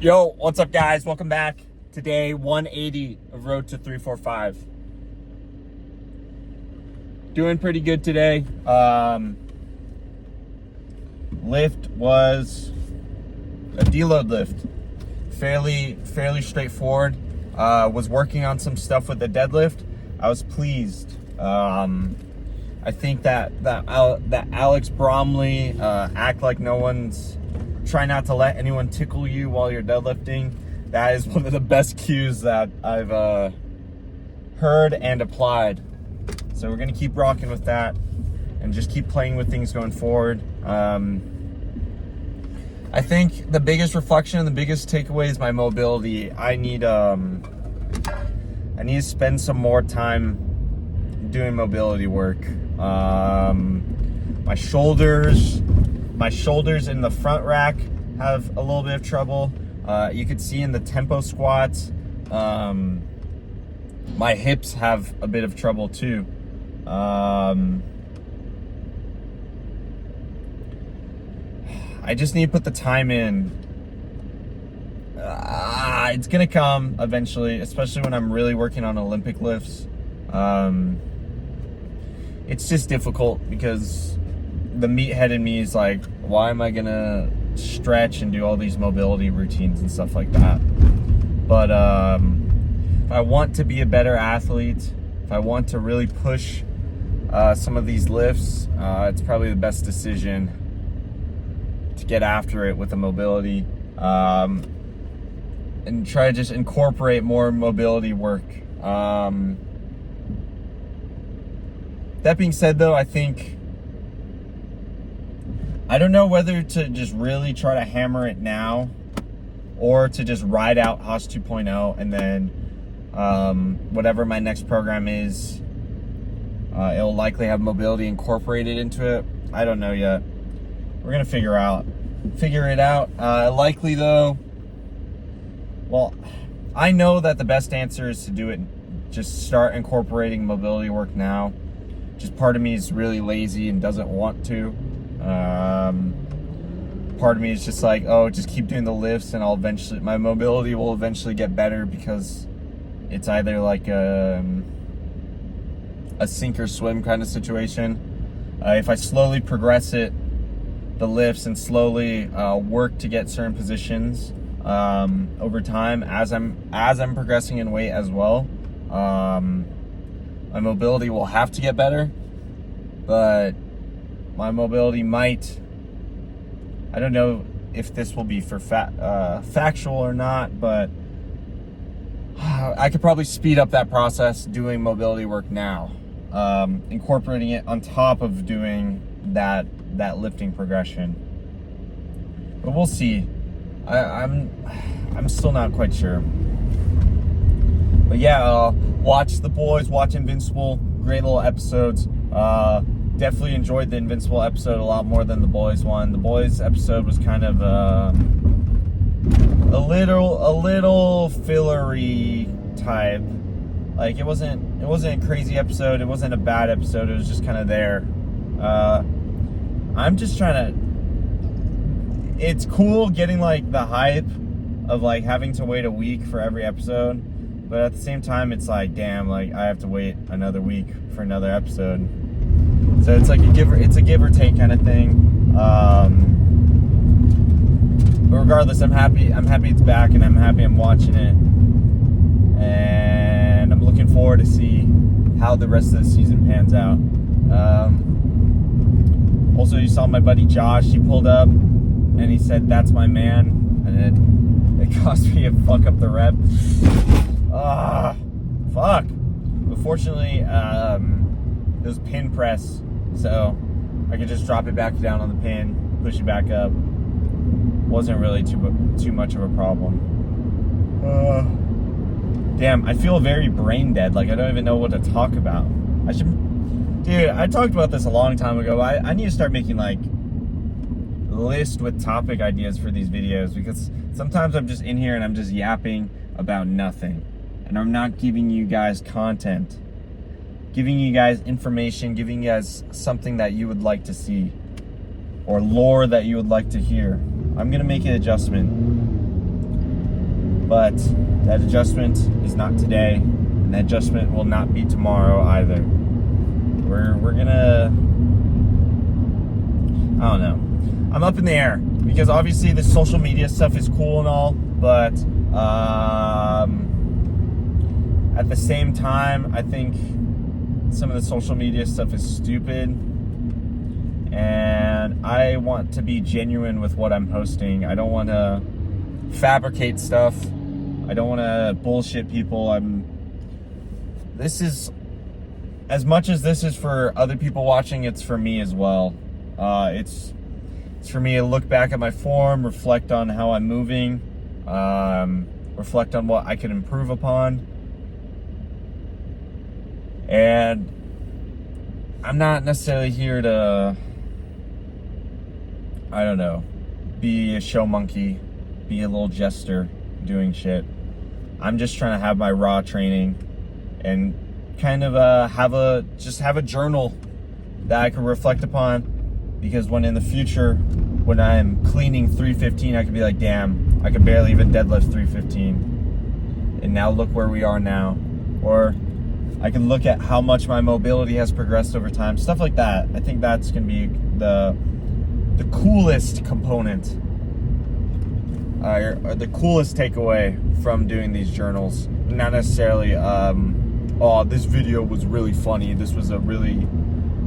Yo, what's up guys? Welcome back. Today, 180 of Road to 345. Doing pretty good today. Lift was a deload lift. Fairly straightforward. Was working on some stuff with the deadlift. I was pleased. I think that Alex Bromley, act like no one's, try not to let anyone tickle you while you're deadlifting. That is one of the best cues that I've heard and applied. So we're gonna keep rocking with that and just keep playing with things going forward. I think the biggest reflection and the biggest takeaway is my mobility. I need to spend some more time doing mobility work. My shoulders in the front rack have a little bit of trouble. You could see in the tempo squats, my hips have a bit of trouble too. I just need to put the time in. It's gonna come eventually, especially when I'm really working on Olympic lifts. It's just difficult because the meathead in me is like, why am I gonna stretch and do all these mobility routines and stuff like that? But if I want to be a better athlete, if I want to really push some of these lifts, it's probably the best decision to get after it with the mobility, and try to just incorporate more mobility work. That being said though, I don't know whether to just really try to hammer it now or to just ride out Haas 2.0 and then whatever my next program is, it'll likely have mobility incorporated into it. I don't know yet. We're gonna figure it out. Likely though, well, I know that the best answer is to do it, just start incorporating mobility work now. Just part of me is really lazy and doesn't want to. Part of me is just like, oh, just keep doing the lifts and my mobility will eventually get better, because it's either like a sink or swim kind of situation. If I slowly progress the lifts and slowly work to get certain positions over time as I'm progressing in weight as well, my mobility will have to get better, but my mobility might, I don't know if this will be for factual or not, but I could probably speed up that process doing mobility work now, incorporating it on top of doing that lifting progression. But we'll see. I'm still not quite sure. But yeah, watch The Boys, watch Invincible, great little episodes. Definitely enjoyed the Invincible episode a lot more than the Boys one. The Boys episode was kind of a little fillery type. Like it wasn't a crazy episode, it wasn't a bad episode, it was just kind of there. I'm just trying to, it's cool getting like the hype of like having to wait a week for every episode. But at the same time, it's like, damn, like I have to wait another week for another episode. So it's like a give or take kind of thing. But regardless, I'm happy it's back, and I'm happy I'm watching it. And I'm looking forward to see how the rest of the season pans out. Also, you saw my buddy Josh, he pulled up and he said, "That's my man," and it caused me to fuck up the rep. Fuck. But fortunately, it was pin press, so I could just drop it back down on the pin, push it back up. Wasn't really too much of a problem. Damn, I feel very brain dead. Like I don't even know what to talk about. Dude, I talked about this a long time ago. I need to start making like list with topic ideas for these videos, because sometimes I'm just in here and I'm just yapping about nothing. And I'm not giving you guys content, giving you guys information, giving you guys something that you would like to see or lore that you would like to hear. I'm gonna make an adjustment. but that adjustment is not today, and that adjustment will not be tomorrow either. We're gonna, I don't know. I'm up in the air because obviously the social media stuff is cool and all, but at the same time, I think some of the social media stuff is stupid, and I want to be genuine with what I'm posting. I don't want to fabricate stuff. I don't want to bullshit people. This is, as much as this is for other people watching, it's for me as well. It's for me to look back at my form, reflect on how I'm moving, reflect on what I can improve upon. And I'm not necessarily here to, I don't know, be a show monkey, be a little jester doing shit. I'm just trying to have my raw training and kind of have a journal that I can reflect upon, because when in the future, when I'm cleaning 315, I can be like, damn, I can barely even deadlift 315, and now look where we are now. Or I can look at how much my mobility has progressed over time, stuff like that. I think that's gonna be the coolest component, or the coolest takeaway from doing these journals. Not necessarily, oh, this video was really funny, this was a really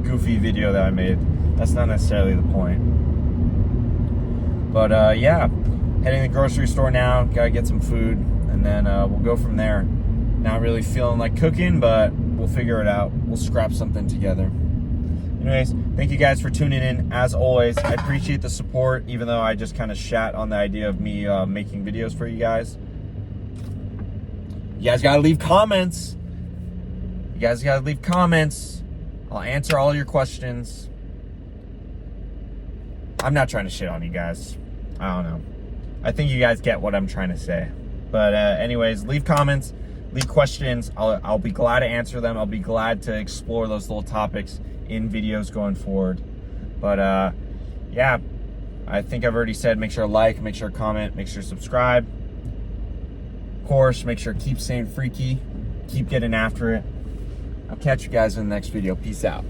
goofy video that I made. That's not necessarily the point. But yeah, heading to the grocery store now, gotta get some food, and then we'll go from there. Not really feeling like cooking, but we'll figure it out. We'll scrap something together. Anyways, thank you guys for tuning in. As always, I appreciate the support, even though I just kind of shat on the idea of me making videos for you guys. You guys gotta leave comments. You guys gotta leave comments. I'll answer all your questions. I'm not trying to shit on you guys. I don't know. I think you guys get what I'm trying to say. But anyways, leave comments. Leave questions. I'll be glad to answer them. I'll be glad to explore those little topics in videos going forward. But yeah, I think I've already said, make sure to like, make sure to comment, make sure to subscribe. Of course, make sure to keep staying freaky, keep getting after it. I'll catch you guys in the next video. Peace out.